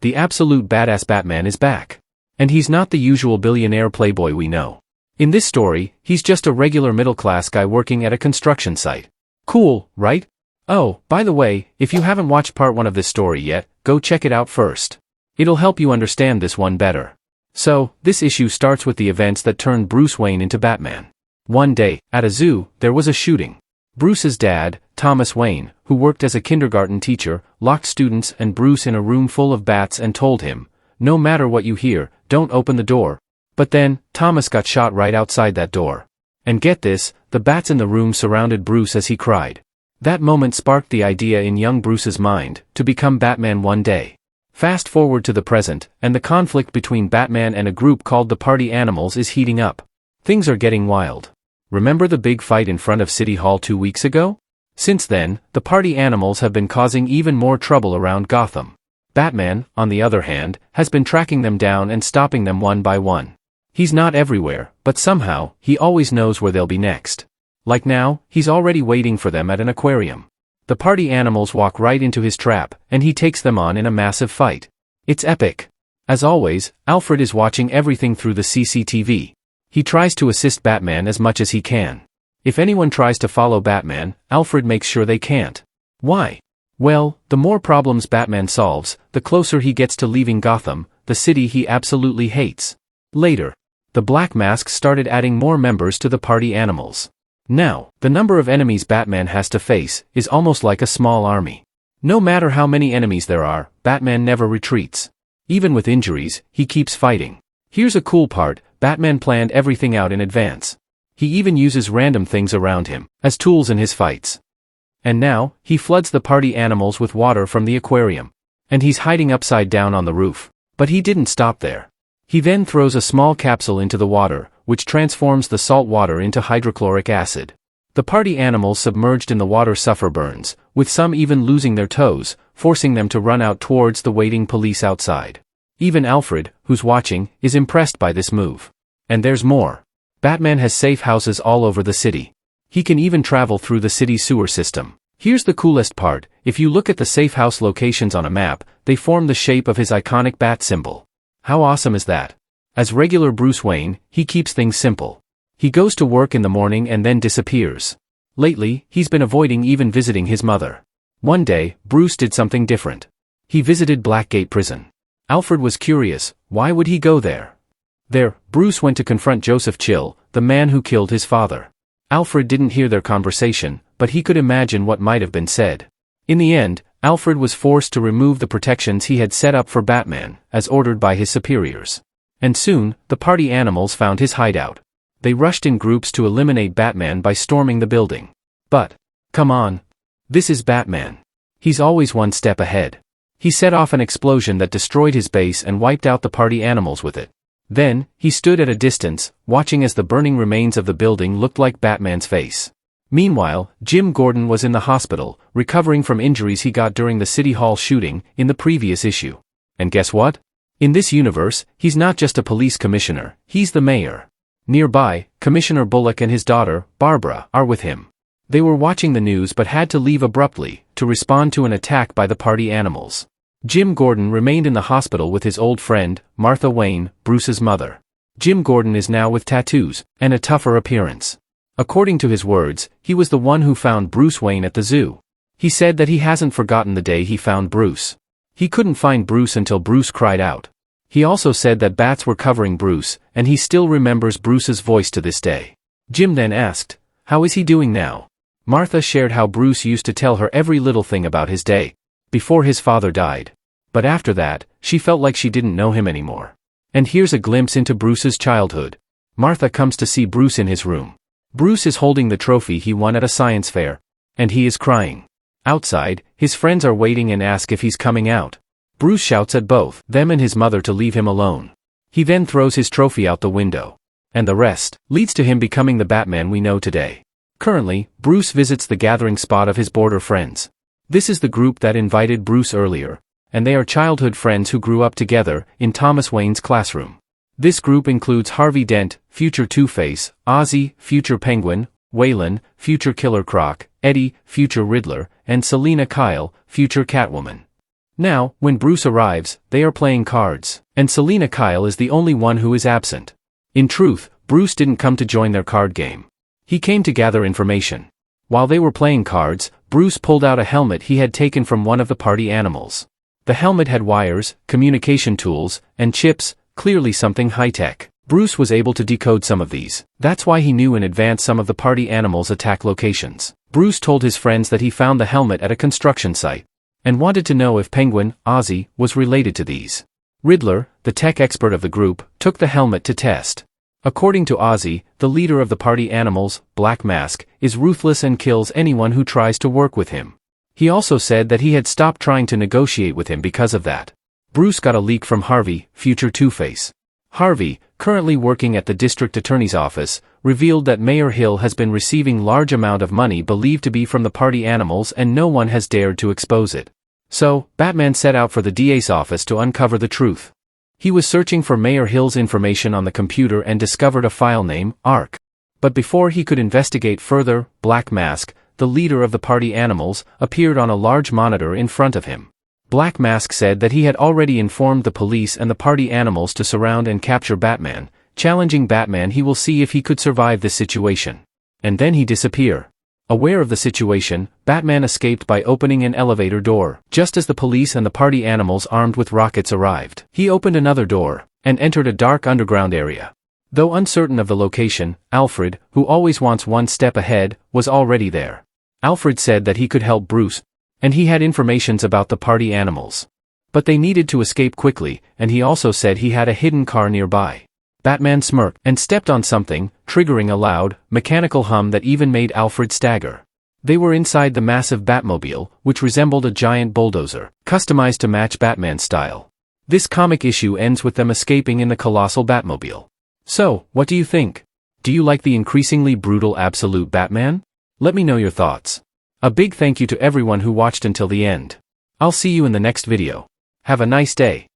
the absolute badass Batman is back. And he's not the usual billionaire playboy we know. In this story, he's just a regular middle-class guy working at a construction site. Cool, right? Oh, by the way, if you haven't watched part 1 of this story yet, go check it out first. It'll help you understand this one better. So, this issue starts with the events that turned Bruce Wayne into Batman. One day, at a zoo, there was a shooting. Bruce's dad, Thomas Wayne, who worked as a kindergarten teacher, locked students and Bruce in a room full of bats and told him, "No matter what you hear, don't open the door." But then, Thomas got shot right outside that door. And get this, the bats in the room surrounded Bruce as he cried. That moment sparked the idea in young Bruce's mind, to become Batman one day. Fast forward to the present, and the conflict between Batman and a group called the Party Animals is heating up. Things are getting wild. Remember the big fight in front of City Hall 2 weeks ago? Since then, the Party Animals have been causing even more trouble around Gotham. Batman, on the other hand, has been tracking them down and stopping them one by one. He's not everywhere, but somehow, he always knows where they'll be next. Like now, he's already waiting for them at an aquarium. The Party Animals walk right into his trap, and he takes them on in a massive fight. It's epic. As always, Alfred is watching everything through the CCTV. He tries to assist Batman as much as he can. If anyone tries to follow Batman, Alfred makes sure they can't. Why? Well, the more problems Batman solves, the closer he gets to leaving Gotham, the city he absolutely hates. Later, the Black Mask started adding more members to the Party Animals. Now, the number of enemies Batman has to face is almost like a small army. No matter how many enemies there are, Batman never retreats. Even with injuries, he keeps fighting. Here's a cool part, Batman planned everything out in advance. He even uses random things around him as tools in his fights. And now, he floods the Party Animals with water from the aquarium. And he's hiding upside down on the roof. But he didn't stop there. He then throws a small capsule into the water, which transforms the salt water into hydrochloric acid. The Party Animals submerged in the water suffer burns, with some even losing their toes, forcing them to run out towards the waiting police outside. Even Alfred, who's watching, is impressed by this move. And there's more. Batman has safe houses all over the city. He can even travel through the city's sewer system. Here's the coolest part, if you look at the safe house locations on a map, they form the shape of his iconic bat symbol. How awesome is that? As regular Bruce Wayne, he keeps things simple. He goes to work in the morning and then disappears. Lately, he's been avoiding even visiting his mother. One day, Bruce did something different. He visited Blackgate Prison. Alfred was curious, why would he go there? There, Bruce went to confront Joseph Chill, the man who killed his father. Alfred didn't hear their conversation, but he could imagine what might have been said. In the end, Alfred was forced to remove the protections he had set up for Batman, as ordered by his superiors. And soon, the Party Animals found his hideout. They rushed in groups to eliminate Batman by storming the building. But, come on. This is Batman. He's always one step ahead. He set off an explosion that destroyed his base and wiped out the Party Animals with it. Then, he stood at a distance, watching as the burning remains of the building looked like Batman's face. Meanwhile, Jim Gordon was in the hospital, recovering from injuries he got during the City Hall shooting in the previous issue. And guess what? In this universe, he's not just a police commissioner, he's the mayor. Nearby, Commissioner Bullock and his daughter, Barbara, are with him. They were watching the news but had to leave abruptly, to respond to an attack by the Party Animals. Jim Gordon remained in the hospital with his old friend, Martha Wayne, Bruce's mother. Jim Gordon is now with tattoos, and a tougher appearance. According to his words, he was the one who found Bruce Wayne at the zoo. He said that he hasn't forgotten the day he found Bruce. He couldn't find Bruce until Bruce cried out. He also said that bats were covering Bruce, and he still remembers Bruce's voice to this day. Jim then asked, "How is he doing now?" Martha shared how Bruce used to tell her every little thing about his day, before his father died. But after that, she felt like she didn't know him anymore. And here's a glimpse into Bruce's childhood. Martha comes to see Bruce in his room. Bruce is holding the trophy he won at a science fair. And he is crying. Outside, his friends are waiting and ask if he's coming out. Bruce shouts at both them and his mother to leave him alone. He then throws his trophy out the window. And the rest leads to him becoming the Batman we know today. Currently, Bruce visits the gathering spot of his border friends. This is the group that invited Bruce earlier, and they are childhood friends who grew up together in Thomas Wayne's classroom. This group includes Harvey Dent, future Two-Face, Ozzy, future Penguin, Waylon, future Killer Croc, Eddie, future Riddler, and Selina Kyle, future Catwoman. Now, when Bruce arrives, they are playing cards, and Selina Kyle is the only one who is absent. In truth, Bruce didn't come to join their card game. He came to gather information. While they were playing cards, Bruce pulled out a helmet he had taken from one of the party animals. The helmet had wires, communication tools, and chips, clearly something high-tech. Bruce was able to decode some of these. That's why he knew in advance some of the party animals' attack locations. Bruce told his friends that he found the helmet at a construction site, and wanted to know if Penguin, Ozzy, was related to these. Riddler, the tech expert of the group, took the helmet to test. According to Ozzy, the leader of the party animals, Black Mask, is ruthless and kills anyone who tries to work with him. He also said that he had stopped trying to negotiate with him because of that. Bruce got a leak from Harvey, future Two-Face. Harvey, currently working at the district attorney's office, revealed that Mayor Hill has been receiving large amount of money believed to be from the party animals and no one has dared to expose it. So, Batman set out for the DA's office to uncover the truth. He was searching for Mayor Hill's information on the computer and discovered a file name, ARC. But before he could investigate further, Black Mask, the leader of the party animals, appeared on a large monitor in front of him. Black Mask said that he had already informed the police and the party animals to surround and capture Batman, challenging Batman he will see if he could survive this situation. And then he disappear. Aware of the situation, Batman escaped by opening an elevator door, just as the police and the party animals armed with rockets arrived. He opened another door, and entered a dark underground area. Though uncertain of the location, Alfred, who always wants one step ahead, was already there. Alfred said that he could help Bruce, and he had informations about the party animals. But they needed to escape quickly, and he also said he had a hidden car nearby. Batman smirked and stepped on something, triggering a loud, mechanical hum that even made Alfred stagger. They were inside the massive Batmobile, which resembled a giant bulldozer, customized to match Batman's style. This comic issue ends with them escaping in the colossal Batmobile. So, what do you think? Do you like the increasingly brutal absolute Batman? Let me know your thoughts. A big thank you to everyone who watched until the end. I'll see you in the next video. Have a nice day.